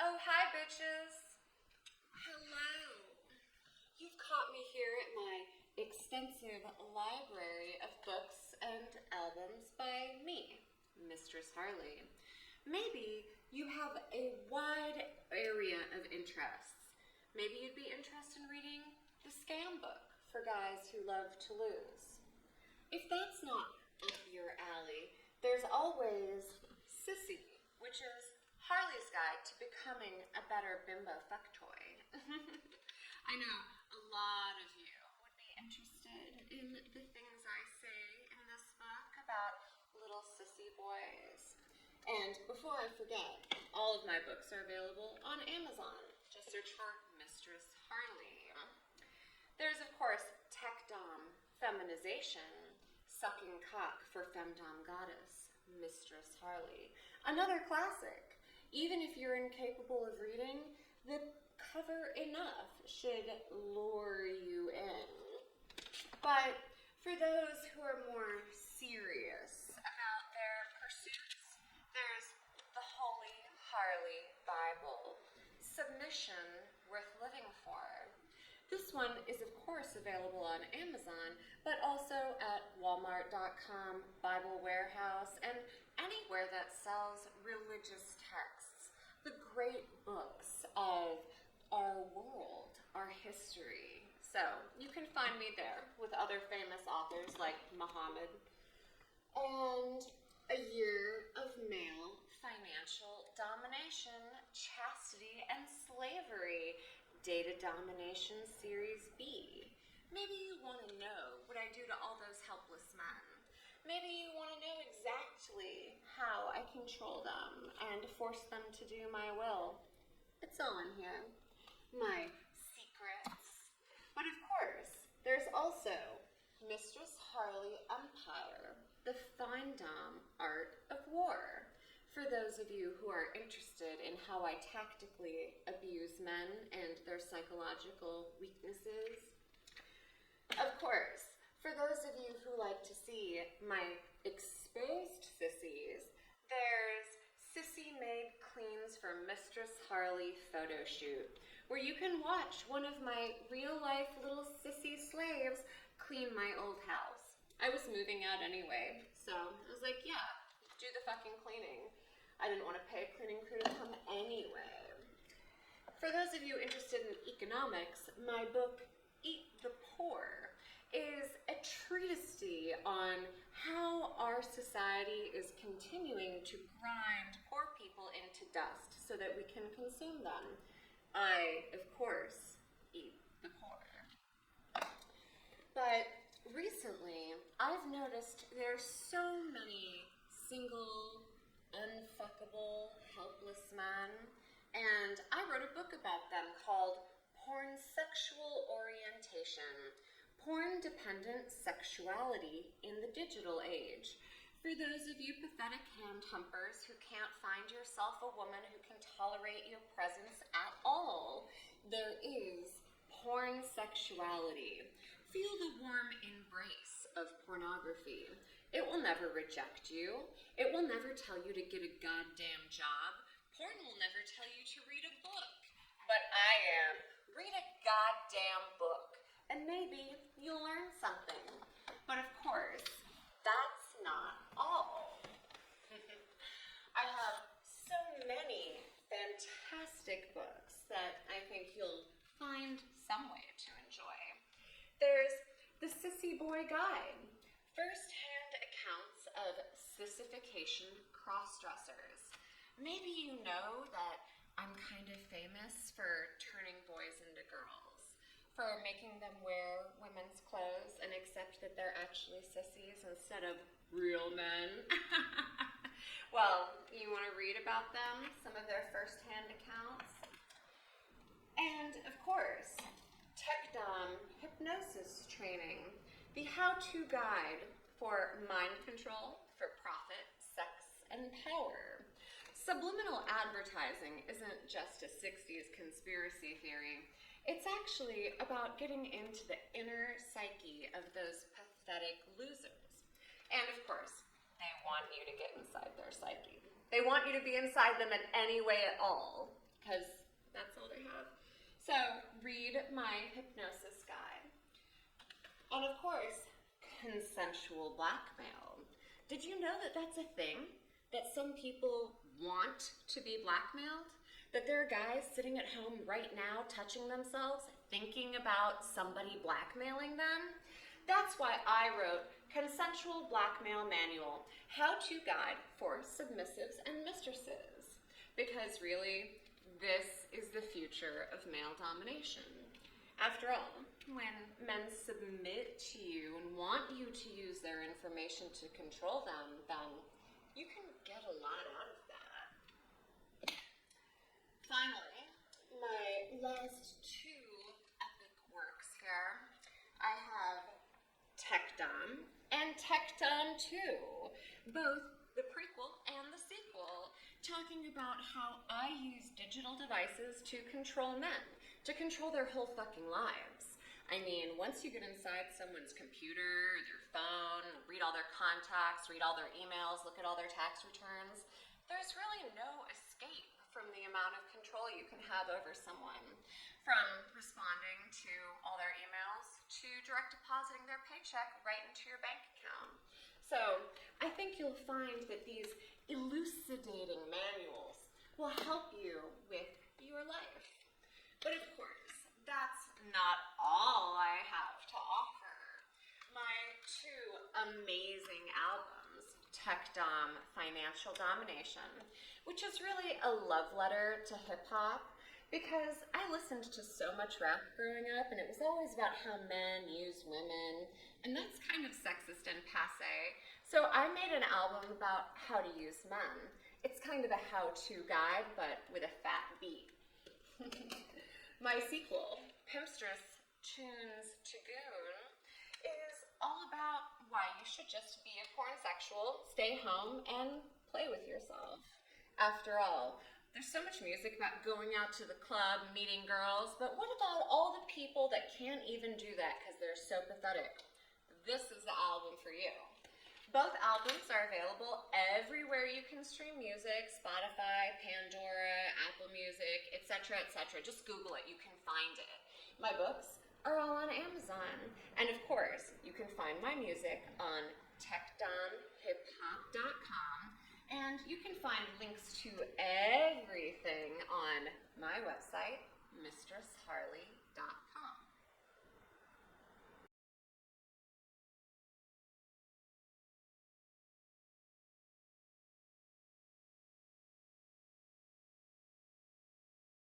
Oh, hi, bitches. Hello. You've caught me here at my extensive library of books and albums by me, Mistress Harley. Maybe you have a wide area of interests. Maybe you'd be interested in reading the scam book for guys who love to lose. If that's not up your alley, there's always Sissy, which is Harley's Guide to Becoming a Better Bimbo Fuck Toy. I know a lot of you would be interested in the things I say in this book about little sissy boys. And before I forget, all of my books are available on Amazon. Just search for Mistress Harley. There's, of course, Tech Dom, Feminization, Sucking Cock for Femdom Goddess, Mistress Harley. Another classic. Even if you're incapable of reading, the cover enough should lure you in. But for those who are more serious about their pursuits, there's the Holy Harley Bible, Submission Worth Living For. This one is, of course, available on Amazon, but also at Walmart.com, Bible Warehouse, and anywhere that sells religious texts. The great books of our world, our history. So you can find me there with other famous authors like Muhammad. And A Year of Male Financial Domination, Chastity, and Slavery, Data Domination Series B. Maybe you want to know what I do to all those helpless men. Maybe you want to know exactly how I control them and force them to do my will. It's all in here. My secrets. But of course, there's also Mistress Harley Empire, the Findom Art of War. For those of you who are interested in how I tactically abuse men and their psychological weaknesses. Of course, for those of you who like to see my exposed sissies, there's Sissy Made Cleans for Mistress Harley photo shoot, where you can watch one of my real-life little sissy slaves clean my old house. I was moving out anyway, so I was like, yeah, do the fucking cleaning. I didn't want to pay a cleaning crew to come anyway. For those of you interested in economics, my book, Eat the Poor, is a treatise on how our society is continuing to grind poor people into dust so that we can consume them. I, of course, eat the poor. But recently, I've noticed there's so many single, unfuckable, helpless men, and I wrote a book about them called Porn Sexual Orientation, Porn-Dependent Sexuality in the Digital Age. For those of you pathetic hand-humpers who can't find yourself a woman who can tolerate your presence at all, there is porn sexuality. Feel the warm embrace of pornography. It will never reject you. It will never tell you to get a goddamn job. Porn will never tell you to read a book. But I am. Read a goddamn book, and maybe you'll learn something. But of course, that's not all. I have so many fantastic books that I think you'll find some way to enjoy. There's the Sissy Boy Guide, first-hand accounts of sissification cross-dressers. Maybe you know that I'm kind of famous for turning boys into girls, for making them wear women's clothes and accept that they're actually sissies instead of real men. Well, you want to read about them, some of their first-hand accounts? And, of course, Tech Dom Hypnosis Training, the how-to guide for mind control, for profit, sex, and power. Subliminal advertising isn't just a 60s conspiracy theory. It's actually about getting into the inner psyche of those pathetic losers. And of course, they want you to get inside their psyche. They want you to be inside them in any way at all. because that's all they have. So read my hypnosis guide. And of course, consensual blackmail. Did you know that that's a thing? That some people want to be blackmailed? That there are guys sitting at home right now touching themselves, thinking about somebody blackmailing them? That's why I wrote Consensual Blackmail Manual, How-To Guide for Submissives and Mistresses. Because really, this is the future of male domination. After all, when men submit to you and want you to use their information to control them, then you can get a lot out of that. Finally, my last two epic works here. I have Tech-Dom and Tech-Dom 2, both the prequel and the sequel, talking about how I use digital devices to control men, to control their whole fucking lives. I mean, once you get inside someone's computer, their phone, read all their contacts, read all their emails, look at all their tax returns, there's really no escape from the amount of control you can have over someone. From responding to all their emails to direct depositing their paycheck right into your bank account. So I think you'll find that these elucidating manuals will help you with your life. But of course, that's not all I have to offer. My two amazing albums, Tech-Dom Financial Domination, which is really a love letter to hip-hop, because I listened to so much rap growing up, and it was always about how men use women, and that's kind of sexist and passé. So I made an album about how to use men. It's kind of a how-to guide, but with a fat beat. My sequel, Mistress Tunes to Goon, is all about why you should just be a porn sexual, stay home, and play with yourself. After all, there's so much music about going out to the club, meeting girls, but what about all the people that can't even do that because they're so pathetic? This is the album for you. Both albums are available everywhere you can stream music, Spotify, Pandora, Apple Music, etc., etc. Just Google it, you can find it. My books are all on Amazon. And of course, you can find my music on techdomhiphop.com. And you can find links to everything on my website, Mistress Harley.